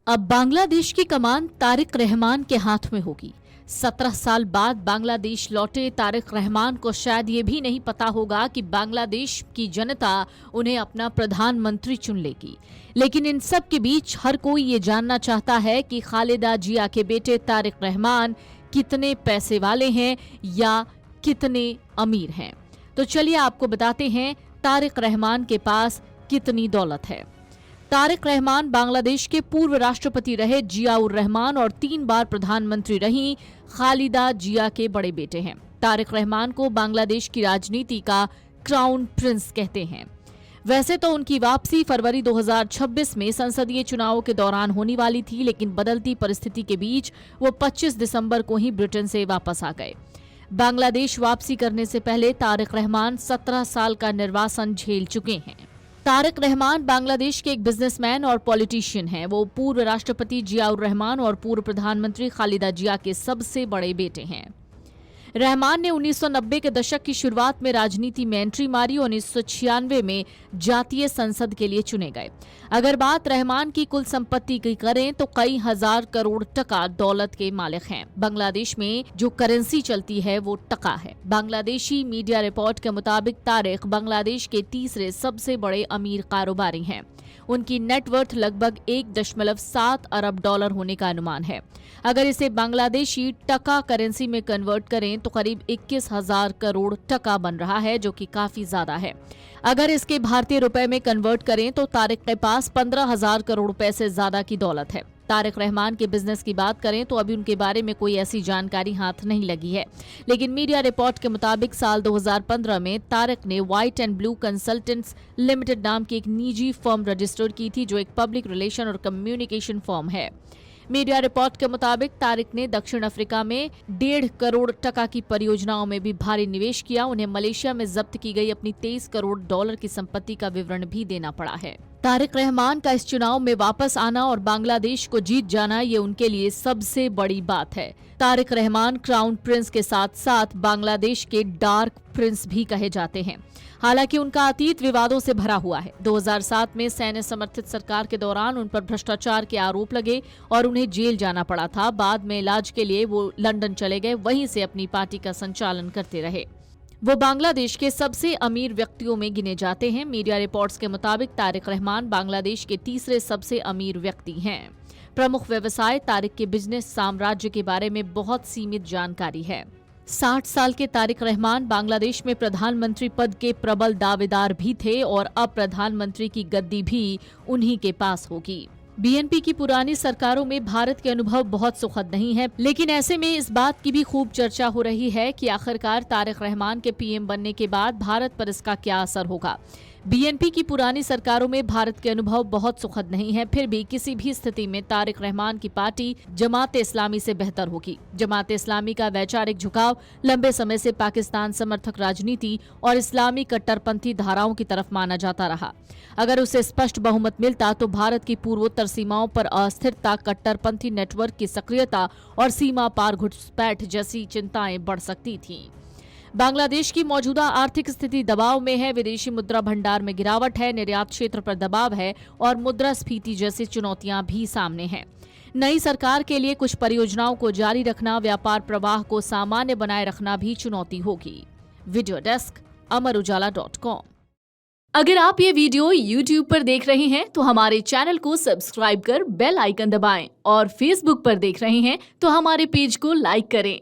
अब बांग्लादेश की कमान तारिक रहमान के हाथ में होगी। 17 साल बाद बांग्लादेश लौटे तारिक रहमान को शायद ये भी नहीं पता होगा कि बांग्लादेश की जनता उन्हें अपना प्रधानमंत्री चुन लेगी। लेकिन इन सब के बीच हर कोई ये जानना चाहता है कि खालिदा जिया के बेटे तारिक रहमान कितने पैसे वाले हैं या कितने अमीर हैं। तो चलिए आपको बताते हैं तारिक रहमान के पास कितनी दौलत है। तारिक रहमान बांग्लादेश के पूर्व राष्ट्रपति रहे जियाउर रहमान और 3 बार प्रधानमंत्री रही खालिदा जिया के बड़े बेटे हैं। तारिक रहमान को बांग्लादेश की राजनीति का क्राउन प्रिंस कहते हैं। वैसे तो उनकी वापसी फरवरी 2026 में संसदीय चुनावों के दौरान होने वाली थी, लेकिन बदलती परिस्थिति के बीच वो 25 दिसंबर को ही ब्रिटेन से वापस आ गए। बांग्लादेश वापसी करने से पहले तारिक रहमान 17 साल का निर्वासन झेल चुके हैं। तारिक रहमान बांग्लादेश के एक बिजनेसमैन और पॉलिटिशियन हैं। वो पूर्व राष्ट्रपति जियाउर रहमान और पूर्व प्रधानमंत्री खालिदा जिया के सबसे बड़े बेटे हैं। रहमान ने 1990 के दशक की शुरुआत में राजनीति में एंट्री मारी और 1996 में जातीय संसद के लिए चुने गए। अगर बात रहमान की कुल संपत्ति की करें तो कई हजार करोड़ टका दौलत के मालिक हैं। बांग्लादेश में जो करेंसी चलती है वो टका है। बांग्लादेशी मीडिया रिपोर्ट के मुताबिक तारिक बांग्लादेश के तीसरे सबसे बड़े अमीर कारोबारी हैं। उनकी नेटवर्थ लगभग 1.7 अरब डॉलर होने का अनुमान है। अगर इसे बांग्लादेशी टका करेंसी में कन्वर्ट करें तो करीब 21,000 करोड़ टका बन रहा है, जो कि काफी ज्यादा है। अगर इसके भारतीय रुपए में कन्वर्ट करें तो तारिक के पास 15,000 करोड़ रुपए से ज्यादा की दौलत है। तारिक रहमान के बिजनेस की बात करें तो अभी उनके बारे में कोई ऐसी जानकारी हाथ नहीं लगी है, लेकिन मीडिया रिपोर्ट के मुताबिक साल 2015 में तारिक ने white and blue consultants limited नाम की एक निजी फर्म रजिस्टर की थी, जो एक पब्लिक रिलेशन और कम्युनिकेशन फर्म है। मीडिया रिपोर्ट के मुताबिक तारिक ने दक्षिण अफ्रीका में 1.5 करोड़ टका की परियोजनाओं में भी भारी निवेश किया। उन्हें मलेशिया में जब्त की गई अपनी 23 करोड़ डॉलर की संपत्ति का विवरण भी देना पड़ा है। तारिक रहमान का इस चुनाव में वापस आना और बांग्लादेश को जीत जाना ये उनके लिए सबसे बड़ी बात है। तारिक रहमान क्राउन प्रिंस के साथ साथ बांग्लादेश के डार्क प्रिंस भी कहे जाते हैं। हालांकि उनका अतीत विवादों से भरा हुआ है। 2007 में सैन्य समर्थित सरकार के दौरान उन पर भ्रष्टाचार के आरोप लगे और उन्हें जेल जाना पड़ा था। बाद में इलाज के लिए वो लंदन चले गए, वहीं से अपनी पार्टी का संचालन करते रहे। वो बांग्लादेश के सबसे अमीर व्यक्तियों में गिने जाते हैं। मीडिया रिपोर्ट्स के मुताबिक तारिक रहमान बांग्लादेश के तीसरे सबसे अमीर व्यक्ति हैं। प्रमुख व्यवसाय तारिक के बिजनेस साम्राज्य के बारे में बहुत सीमित जानकारी है। 60 साल के तारिक रहमान बांग्लादेश में प्रधानमंत्री पद के प्रबल दावेदार भी थे और अब प्रधानमंत्री की गद्दी भी उन्हीं के पास होगी। बीएनपी की पुरानी सरकारों में भारत के अनुभव बहुत सुखद नहीं है, लेकिन ऐसे में इस बात की भी खूब चर्चा हो रही है कि आखिरकार तारिक रहमान के पीएम बनने के बाद भारत पर इसका क्या असर होगा। बीएनपी की पुरानी सरकारों में भारत के अनुभव बहुत सुखद नहीं है, फिर भी किसी भी स्थिति में तारिक रहमान की पार्टी जमात इस्लामी से बेहतर होगी। जमात इस्लामी का वैचारिक झुकाव लंबे समय से पाकिस्तान समर्थक राजनीति और इस्लामी कट्टरपंथी धाराओं की तरफ माना जाता रहा। अगर उसे स्पष्ट बहुमत मिलता तो भारत की पूर्वोत्तर सीमाओं पर अस्थिरता, कट्टरपंथी नेटवर्क की सक्रियता और सीमा पार घुसपैठ जैसी चिंताएं बढ़ सकती थीं। बांग्लादेश की मौजूदा आर्थिक स्थिति दबाव में है। विदेशी मुद्रा भंडार में गिरावट है, निर्यात क्षेत्र पर दबाव है और मुद्रास्फीति जैसी चुनौतियां भी सामने हैं। नई सरकार के लिए कुछ परियोजनाओं को जारी रखना, व्यापार प्रवाह को सामान्य बनाए रखना भी चुनौती होगी। Video desk amarujala.com। अगर आप ये वीडियो YouTube पर देख रहे हैं तो हमारे चैनल को सब्सक्राइब कर बेल आइकन दबाएं और Facebook पर देख रहे हैं तो हमारे पेज को लाइक करें।